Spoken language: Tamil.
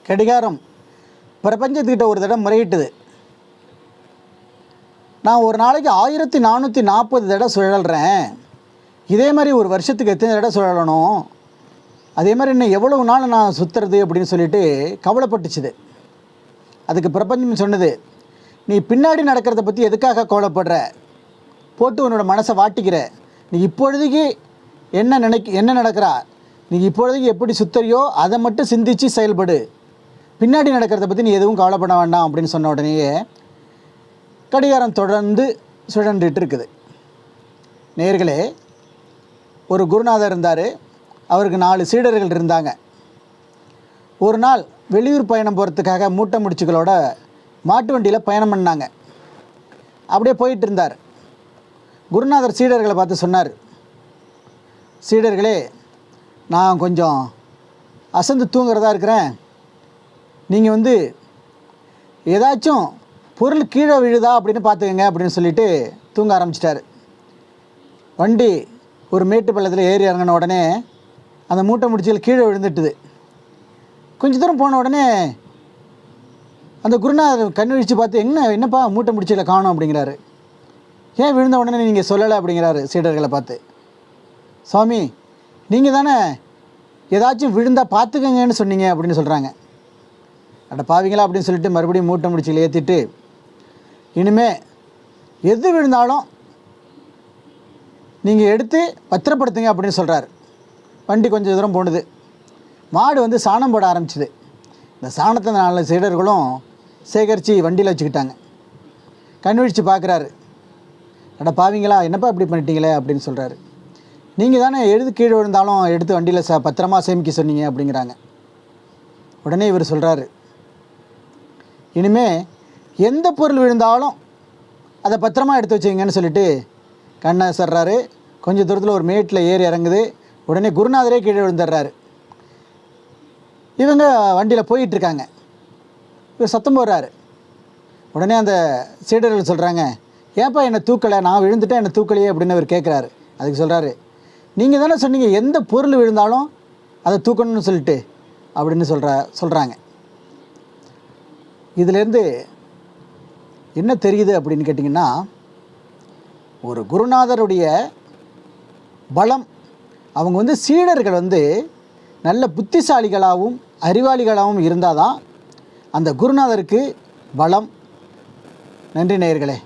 கடிகாரம் பிரபஞ்சத்துக்கிட்ட ஒரு தடவை முறையிட்டுது. நான் ஒரு நாளைக்கு 1440 தடவை சுழல்றேன், இதே மாதிரி ஒரு வருஷத்துக்கு எத்தனை தடவை சுழலணும், அதே மாதிரி இன்னும் எவ்வளவு நாள் நான் சுற்றுறது அப்படின்னு சொல்லிட்டு கவலைப்பட்டுச்சுது. அதுக்கு பிரபஞ்சம் சொன்னது, நீ பின்னாடி நடக்கிறத பற்றி எதுக்காக கவலைப்படுற, போட்டு உன்னோட மனசை வாட்டிக்கிற, நீ இப்பொழுதுக்கு என்ன நடக்கிறா, நீ இப்பொழுதுக்கு எப்படி சுத்தறியோ அதை மட்டும் சிந்தித்து செயல்படு, பின்னாடி நடக்கிறத பற்றி நீ எதுவும் கவலைப்பட வேண்டாம் அப்படின்னு சொன்ன உடனேயே கடிகாரம் தொடர்ந்து சுழன்றுட்டு இருக்குது. நேயர்களே, ஒரு குருநாதர் இருந்தார். அவருக்கு 4 சீடர்கள் இருந்தாங்க. ஒரு நாள் வெளியூர் பயணம் போகிறதுக்காக மூட்டை முடிச்சுகளோட மாட்டு வண்டியில் பயணம் பண்ணாங்க. அப்படியே போயிட்டு இருந்தார். குருநாதர் சீடர்களை பார்த்து சொன்னார், சீடர்களே, நான் கொஞ்சம் அசந்து தூங்குறதா இருக்கிறேன், நீங்கள் ஏதாச்சும் பொருள் கீழே விழுதா அப்படின்னு பார்த்துக்கங்க அப்படின்னு சொல்லிட்டு தூங்க ஆரம்பிச்சிட்டாரு. வண்டி ஒரு மேட்டு பள்ளத்தில் ஏறி இறங்கின உடனே அந்த மூட்டை முடிச்சில் கீழே விழுந்துட்டுது. கொஞ்சம் தூரம் போன உடனே அந்த குருநாதர் கண் விழித்து பார்த்து, என்னப்பா மூட்டை முடிச்சில் காணோம் அப்படிங்கிறாரு. ஏன் விழுந்த உடனே நீங்கள் சொல்லலை அப்படிங்கிறாரு சீடர்களை பார்த்து. சுவாமி, நீங்கள் தானே ஏதாச்சும் விழுந்தால் பார்த்துக்கங்கன்னு சொன்னீங்க அப்படின்னு சொல்கிறாங்க. அட பாவிங்களா அப்படின்னு சொல்லிட்டு மறுபடியும் மூட்டை முடிச்சில் ஏற்றிட்டு, இனிமே எது விழுந்தாலும் நீங்கள் எடுத்து பத்திரப்படுத்துங்க அப்படின்னு சொல்கிறார். வண்டி கொஞ்சம் தூரம் போனது. மாடு சாணம் போட ஆரம்பிச்சுது. இந்த சாணத்தை 4 சீடர்களும் சேகரித்து வண்டியில் வச்சுக்கிட்டாங்க. கண் விழித்து பார்க்குறாரு. அட பாவிங்களா, என்னப்பா இப்படி பண்ணிட்டீங்களே அப்படின்னு சொல்கிறாரு. நீங்கள் தானே எது கீழே விழுந்தாலும் எடுத்து வண்டியில் பத்திரமா சேமிக்க சொன்னீங்க அப்படிங்கிறாங்க. உடனே இவர் சொல்கிறாரு, இனிமே எந்த பொருள் விழுந்தாலும் அதை பத்திரமா எடுத்து வச்சுங்கன்னு சொல்லிட்டு கண்ணை சர்றாரு. கொஞ்சம் தூரத்தில் ஒரு மேட்டில் ஏறி இறங்குது. உடனே குருநாதரே கீழே விழுந்துடுறாரு. இவங்க வண்டியில் போயிட்டுருக்காங்க. இவர் சத்தம் போடுறாரு. உடனே அந்த சீடர்கள் சொல்கிறாங்க, ஏன்ப்பா என்னை தூக்கலை, நான் விழுந்துட்டேன், என்னை தூக்கலையே அப்படின்னு அவர் கேட்குறாரு. அதுக்கு சொல்கிறாரு, நீங்கள் தானே சொன்னீங்க எந்த பொருள் விழுந்தாலும் அதை தூக்கணும்னு சொல்லிட்டு அப்படின்னு சொல்கிறாங்க. இதிலேருந்து என்ன தெரியுது அப்படின்னு கேட்டிங்கன்னா, ஒரு குருநாதருடைய பலம், அவங்க சீடர்கள் நல்ல புத்திசாலிகளாகவும் அறிவாளிகளாகவும் இருந்தால் தான் அந்த குருநாதருக்கு பலம். நன்றி நேயர்களே.